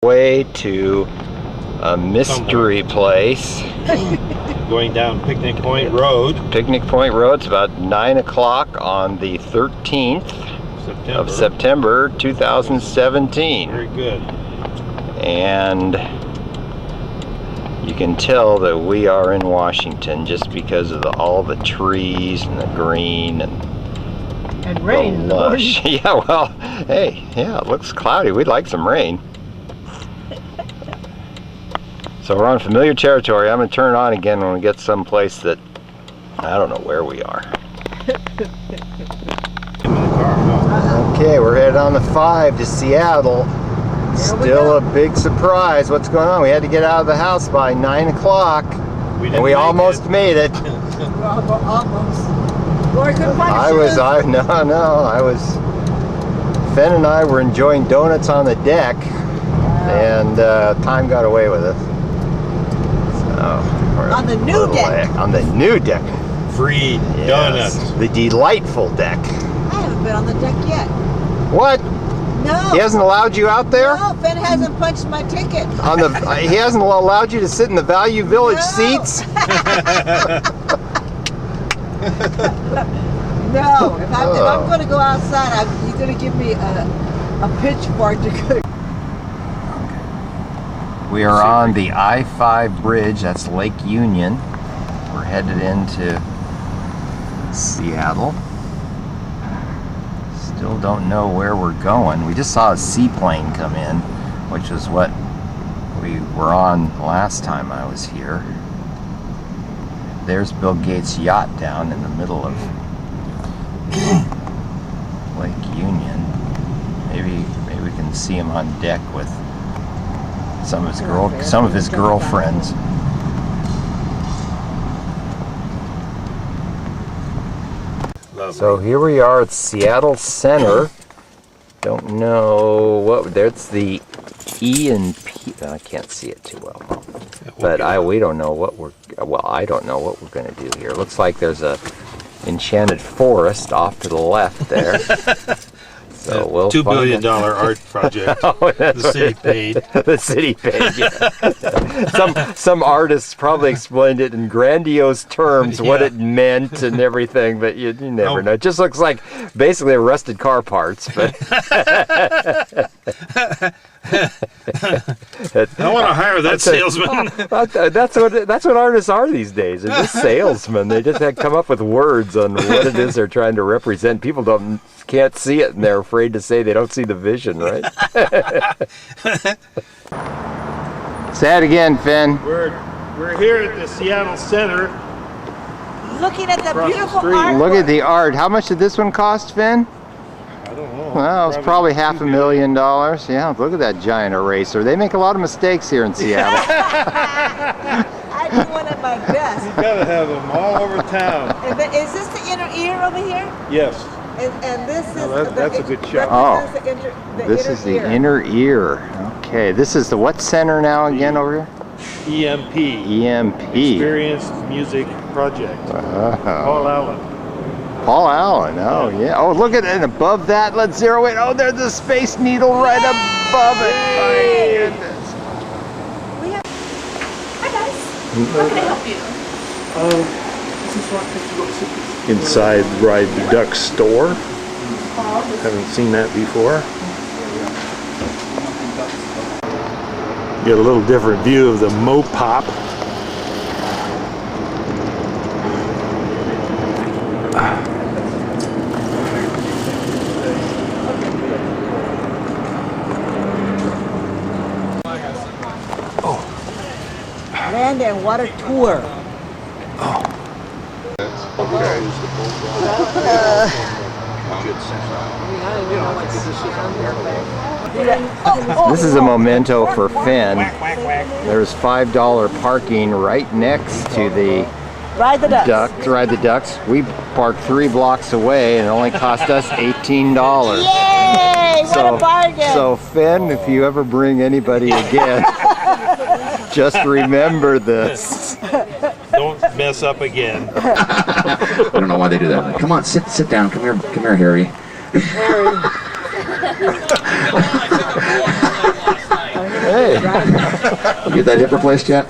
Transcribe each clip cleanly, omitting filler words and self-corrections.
Way to a mystery place. Going down Picnic Point Road. Picnic Point Road. It's about 9 o'clock on the 13th of September 2017. Very good. And you can tell that we are in Washington just because of all the trees and the green and rain. The lush. Yeah, well, hey, yeah, it looks cloudy. We'd like some rain. So we're on familiar territory. I'm going to turn it on again when we get someplace that I don't know where we are. Okay, we're headed on the 5 to Seattle. Still a big surprise. What's going on? We had to get out of the house by 9 o'clock. And we almost made it. Almost. Fen and I were enjoying donuts on the deck, and time got away with us. On the new deck. On the new deck. Free donuts. The delightful deck. I haven't been on the deck yet. What? No. He hasn't allowed you out there? No, Ben hasn't punched my ticket. He hasn't allowed you to sit in the Value Village seats? No. If I'm going to go outside, he's going to give me a pitchfork to go. We are on the I-5 bridge. That's Lake Union. We're headed into Seattle. Still don't know where we're going. We just saw a seaplane come in, which is what we were on last time I was here. There's Bill Gates' yacht down in the middle of Lake Union. Maybe we can see him on deck with some of his girlfriends. Lovely. So here we are at Seattle Center. Don't know what that's the E and P. I can't see it too well, but we don't know what I don't know what we're going to do here. Looks like there's a enchanted forest off to the left there. So we'll $2 billion art project. The city paid. The city paid. Yeah. Some artists probably explained it in grandiose terms what it meant and everything, but you never know. It just looks like basically rusted car parts. But I want to hire that salesman. That's what artists are these days. They're just salesmen. They just come up with words on what it is they're trying to represent. People can't see it, and they're afraid to say they don't see the vision, right? Say it again, Finn. We're here at the Seattle Center. Looking at the beautiful art. Look at the art. How much did this one cost, Finn? I don't know. Well, it's probably $500,000. Yeah, look at that giant eraser. They make a lot of mistakes here in Seattle. I do one of my best. You gotta have them all over town. Is this the inner ear over here? Yes. And this is that's a good shot. Oh, this is the inner ear. Okay, this is the what center now again over here? EMP. EMP. Experienced Music Project. Paul Allen. Paul Allen. Oh yeah. Oh, look at it above that. Let's zero in. Oh, there's the Space Needle right above it. My goodness. Hi guys. How can I help you? Inside Ride the Duck store. Haven't seen that before. Get a little different view of the Mopop. Land and water tour. This is a memento for Finn. There's $5 parking right next to the Ride the Ducks. Ride the Ducks. We parked 3 blocks away and it only cost us $18. Yay! What a bargain! So Finn, if you ever bring anybody again, just remember this. Don't mess up again. I don't know why they do that. Come on, sit down. Come here, Harry. You get that hip replaced yet?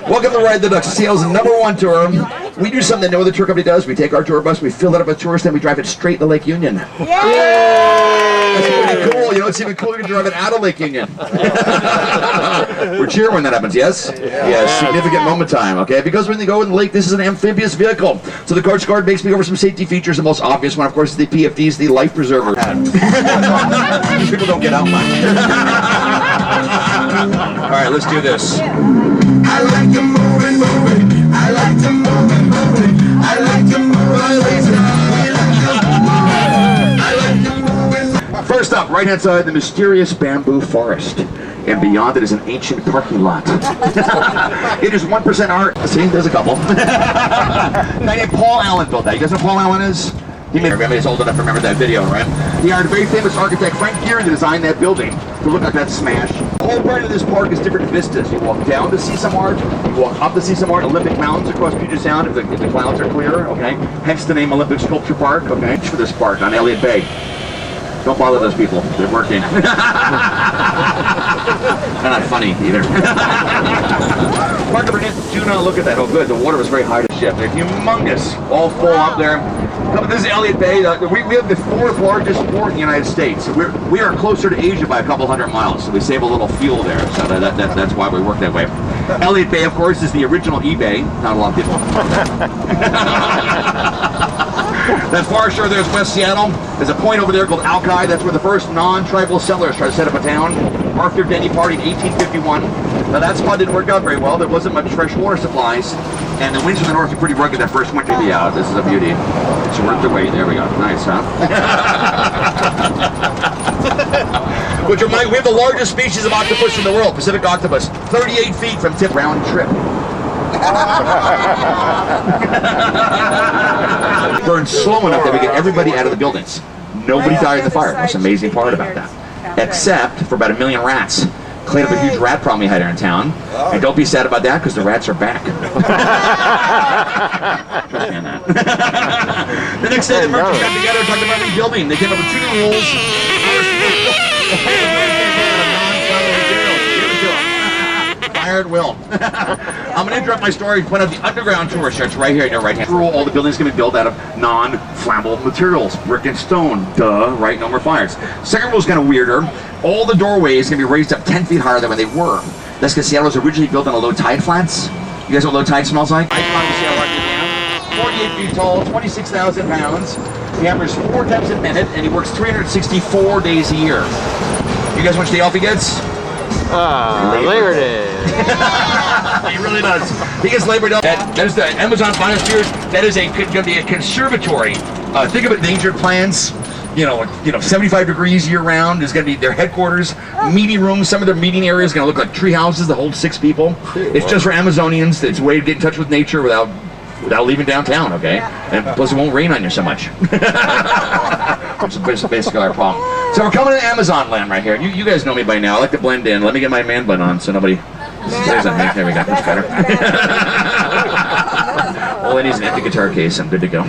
Welcome to Ride the Ducks, Seattle's #1 tour. We do something that no other tour company does. We take our tour bus, we fill it up with tourists, and we drive it straight to Lake Union. Yay! That's pretty cool. You know, it's even cooler to drive it out of Lake Union. We're cheering when that happens, yes? Yes, significant moment time, okay? Because when they go in the lake, this is an amphibious vehicle. So the Coast Guard makes me over some safety features. The most obvious one, of course, is the PFDs, the life preserver. These people don't get out much. All right, let's do this. I like to move and move it. I like to move and move it. I like to move and move it. I like to move and move it. First up, right hand side, the mysterious bamboo forest. And beyond it is an ancient parking lot. It is 1% art. See, there's a couple. A guy named Paul Allen built that. You guys know who Paul Allen is? Everybody's old enough to remember that video, right? He hired a very famous architect, Frank Gehry, to design that building to look like that smash. The whole part of this park is different vistas. You walk down to see some art, you walk up to see some art. Olympic Mountains across Puget Sound if the clouds are clear, okay? Hence the name Olympic Sculpture Park, okay? For this park on Elliott Bay. Don't bother those people. They're working. They're not funny either. Park number 8, do not look at that. Oh, good. The water was very high to ship. They're humongous. All full up there. This is Elliott Bay. We have the 4th largest port in the United States. We are closer to Asia by a couple hundred miles, so we save a little fuel there. So that's why we work that way. Elliott Bay, of course, is the original eBay. Not a lot of people know that. That far shore there's West Seattle. There's a point over there called Alki. That's where the first non-tribal settlers tried to set up a town. Arthur Denny Party in 1851. Now that spot didn't work out very well. There wasn't much fresh water supplies. And the winds from the north were pretty rugged that first winter. Yeah, this is a beauty. It's worth the wait. There we go. Nice, huh? Which we have the largest species of octopus in the world, Pacific octopus. 38 feet from tip round trip. Burned slow enough that we get everybody out of the buildings. Nobody died in the fire. That's the amazing part about that. Except for about 1 million rats. Cleaned up a huge rat problem we had here in town. And don't be sad about that because the rats are back. The next day the merchants got together and talked about rebuilding. They came up with 2 new rules. Fire at will. I'm going to interrupt my story and point out the underground tour starts right here in your right hand. All the buildings going to be built out of non-flammable materials, brick and stone. Duh, right? No more fires. Second rule is kind of weirder. All the doorways are going to be raised up 10 feet higher than when they were. That's because Seattle was originally built on a low tide flats. You guys know what low tide smells like? 48 feet tall, 26,000 pounds. He hammers 4 times a minute, and he works 364 days a year. You guys know which day off he gets? Labor Day. He really does. He gets Labor Day. That is the Amazon Biosphere. That is going to be a conservatory. Think of endangered plants. You know, 75 degrees year round is going to be their headquarters. Meeting rooms. Some of their meeting areas are going to look like tree houses that hold 6 people. It's just for Amazonians. It's a way to get in touch with nature without leaving downtown, okay? And plus it won't rain on you so much. Which is basically our problem. So we're coming to Amazon land right here. You guys know me by now. I like to blend in. Let me get my man bun on so nobody stares at me. There we go. That's better. All I need is an empty guitar case. I'm good to go.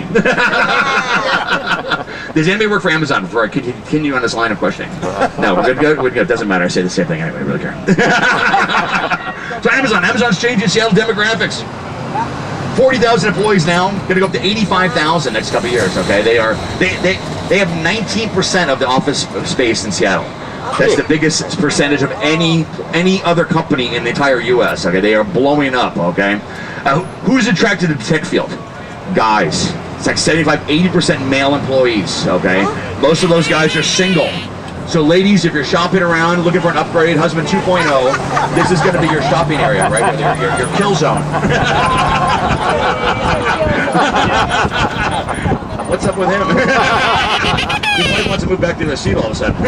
Does anybody work for Amazon before I continue on this line of questioning? No, we're good. We're good. Doesn't matter. I say the same thing anyway. I really care. So Amazon's changing Seattle demographics. 40,000 employees now, going to go up to 85,000 next couple of years. Okay, they have 19% of the office space in Seattle. That's the biggest percentage of any other company in the entire U.S. Okay, they are blowing up. Okay, who's attracted to the tech field? Guys. It's like 75-80% male employees. Okay, most of those guys are single. So ladies, if you're shopping around looking for an upgrade, husband 2.0, this is going to be your shopping area, right? Your kill zone. What's up with him? He probably wants to move back to the seat all of a sudden.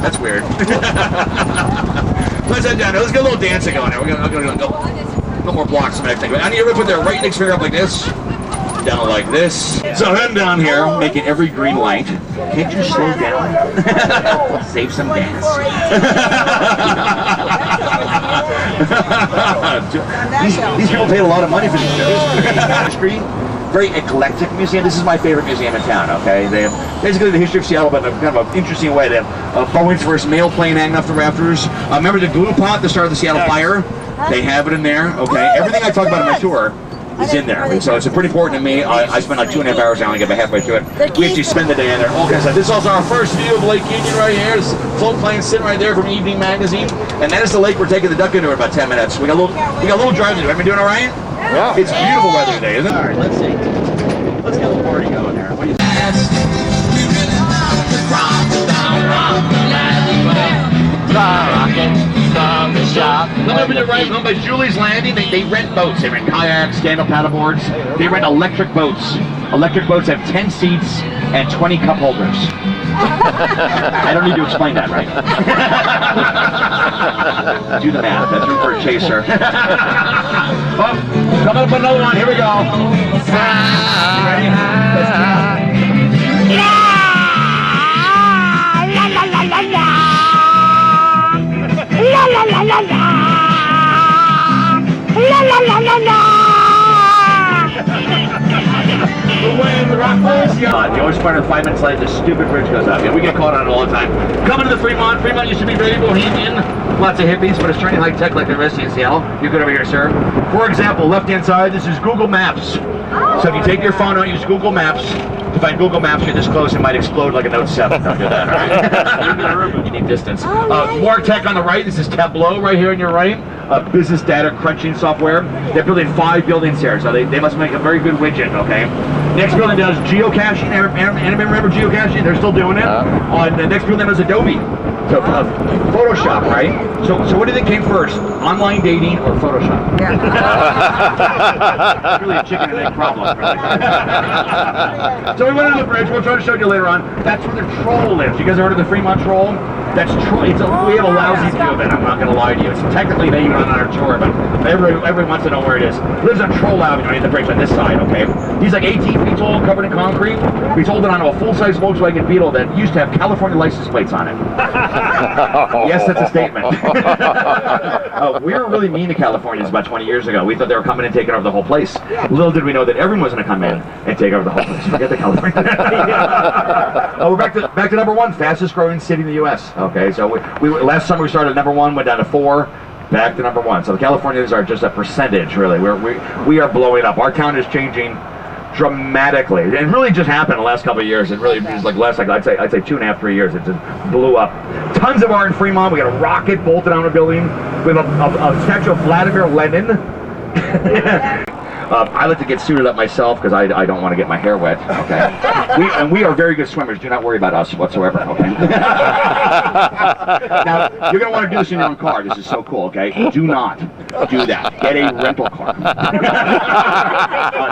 That's weird. Let's head down. Let's get a little dancing going. We're going to go no more blocks. I need everybody to put their right index finger up like this. Down like this. So heading down here, making every green light. Can't you slow down? Save some gas. These people paid a lot of money for these shows. very eclectic museum. This is my favorite museum in town, okay? They have basically the history of Seattle, but in a kind of an interesting way. They have Boeing's first mail plane hanging off the rafters. Remember the glue pot, the start of the Seattle fire? They have it in there, okay? Everything I talk about in my tour is in there. And so it's pretty important to me. I spend like 2.5 hours now and get about halfway through it. We actually spend the day in there. All kinds of stuff. This is also our first view of Lake Union right here. This float plane sitting right there from Evening Magazine. And that is the lake we're taking the duck into in about 10 minutes. We got a little drive to do. Have you been doing all right? Yeah. It's beautiful weather today, isn't it? All right, let's see. Let's get the party going here. What do you think? Let me open it right home by Julie's Landing. They rent boats. They rent kayaks, stand-up paddleboards. They rent electric boats. Electric boats have 10 seats and 20 cup holders. I don't need to explain that, right? Do the math. That's room for a chaser. Oh, coming up with another one. Here we go. You ready? Let's go. You always find 5 minutes late, the stupid bridge goes up. Yeah, we get caught on it all the time. Coming to the Fremont. Fremont used to be very bohemian. Lots of hippies, but it's turning high tech like the rest of Seattle. You're good over here, sir. For example, left-hand side, this is Google Maps. So if you take your phone out, use Google Maps. To find Google Maps, you're this close, it might explode like a Note 7. Don't do that, all right? You need distance. More tech on the right. This is Tableau right here on your right. Business data crunching software. They're building 5 buildings here, so they must make a very good widget, okay? Next building does geocaching. Anybody remember geocaching? They're still doing it. The next building does Adobe. So Photoshop, right? So what do you think came first? Online dating or Photoshop? Yeah. It's really a chicken and egg problem, really. So we went on the bridge. We'll try to show you later on. That's where the troll lives. You guys heard of the Fremont troll? That's true. We have a lousy view of it. I'm not going to lie to you. It's technically not even on our tour, but every once to know where it is. Lives on Troll Avenue in the bridge on this side. Okay. He's like 18 feet tall, covered in concrete. He's holding onto a full-size Volkswagen Beetle that used to have California license plates on it. Yes, that's a statement. We were really mean to Californians about 20 years ago. We thought they were coming and taking over the whole place. Little did we know that everyone was going to come in and take over the whole place. Forget the California. We're back to number 1, fastest growing city in the U.S. Okay, so we last summer we started at number 1, went down to 4, back to number 1. So the Californians are just a percentage, really. We are blowing up. Our town is changing dramatically. It really just happened in the last couple of years. It really was like last, like I'd say 2.5, 3 years. It just blew up. Tons of art in Fremont. We got a rocket bolted on a building. We have a statue of Vladimir Lenin. I like to get suited up myself because I don't want to get my hair wet. Okay, we are very good swimmers. Do not worry about us whatsoever. Okay. Now you're gonna want to do this in your own car. This is so cool. Okay, do not do that. Get a rental car.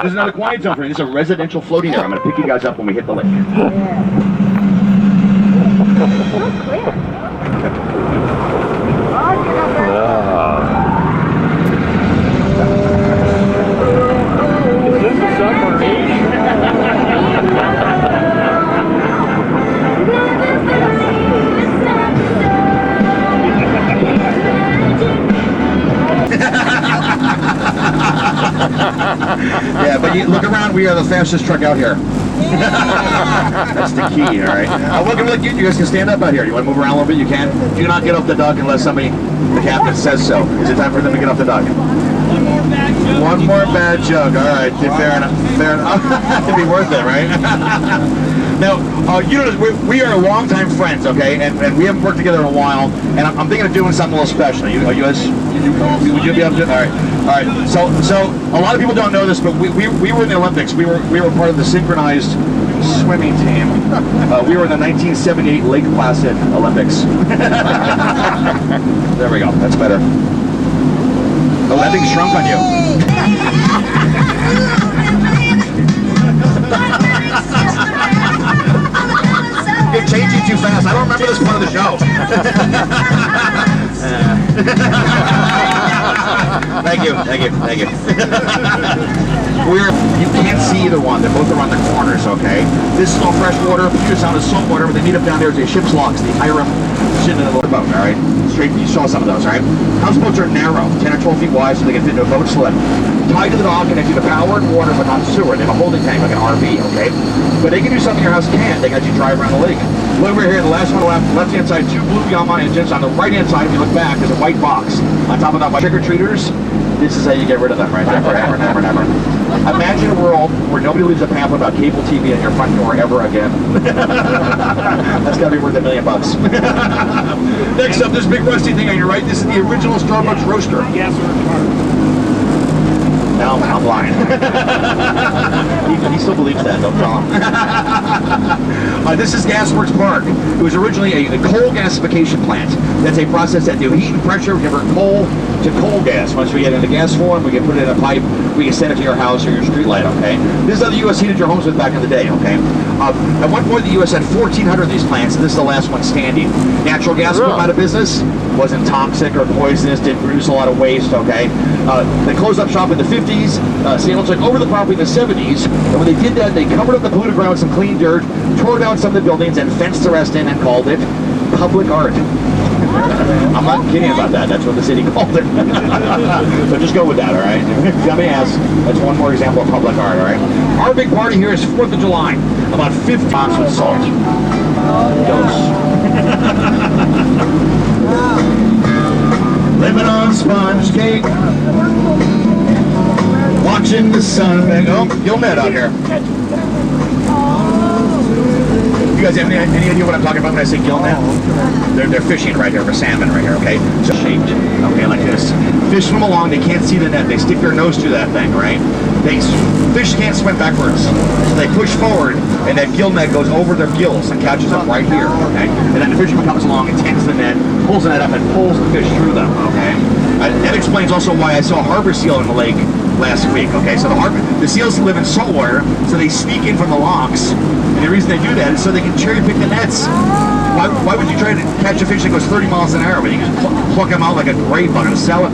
This is another quiet zone for you. This is a residential floating area. I'm gonna pick you guys up when we hit the lake. Yeah, but you look around, we are the fastest truck out here. That's the key, all right? Welcome to Lake Union. You guys can stand up out here. You want to move around a little bit? You can. Do not get off the dock unless the captain says so. Is it time for them to get off the dock? One more bad joke. All right, fair enough. Fair enough. It'd be worth it, right? Now, you know, we are longtime friends, okay, and we haven't worked together in a while, and I'm thinking of doing something a little special. Would you be able to? All right. So a lot of people don't know this, but we were in the Olympics. We were part of the synchronized swimming team. We were in the 1978 Lake Placid Olympics. There we go. That's better. Oh, that thing shrunk on you. You're changing too fast. I don't remember this part of the show. Thank you. You can't see either one. They're both around the corners, okay? This is all fresh water. Puget Sound is salt water, but they meet up down there as a ship's locks. They hire them sitting in a little boat, all right? Straight, you saw some of those, right? Houseboats are narrow, 10 or 12 feet wide, so they can fit into a boat slip. Tied to the dock, connected to power and water, but not sewer. They have a holding tank like an RV, okay? But they can do something your house can't. They can actually drive around the lake. Look over here, the last one on the left-hand side, 2 blue Yamaha engines. On the right-hand side, if you look back, there's a white box. On top of that, trick-or-treaters, this is how you get rid of them right there, forever and ever and ever. Imagine a world where nobody leaves a pamphlet about cable TV at your front door ever again. That's gotta be worth $1 million. Next up, this big rusty thing on your right, this is the original Starbucks roaster. Yes, No, I'm lying. he still believes that, don't tell him. This is Gasworks Park. It was originally a coal gasification plant. That's a process that do heat and pressure, we convert coal to coal gas. Once we get it in a gas form, we can put it in a pipe, we can send it to your house or your street light, okay? This is how the U.S. heated your homes with back in the day, okay? At one point, the U.S. had 1,400 of these plants, and this is the last one standing. Natural gas put them out of business. Wasn't toxic or poisonous, didn't produce a lot of waste, okay? They closed up shop in the 50s. Seattle took over the property in the 70s, and when they did that, they covered up the polluted ground with some clean dirt, tore down some of the buildings, and fenced the rest in and called it public art. I'm not kidding about that. That's what the city called it. So just go with that, all right? Let me ask. That's one more example of public art, all right? Our big party here is 4th of July. About 50 pounds with salt. Dose. Living on sponge cake. Watching the sun. Oh, Gilnet out here. You guys have any idea what I'm talking about when I say gillnet? They're fishing right here for salmon right here, okay? So shaped, okay, like this. Fish swim along, they can't see the net. They stick their nose through that thing, right? Fish can't swim backwards. So they push forward, and that gill net goes over their gills and catches them right here, okay? And then the fisherman comes along and tends the net, pulls the net up, and pulls the fish through them, okay? That explains also why I saw a harbor seal in the lake last week, okay? So the seals live in saltwater, so they sneak in from the locks. And the reason they do that is so they can cherry pick the nets. Why would you try to catch a fish that goes 30 miles an hour when you can pluck them out like a grape on a salad?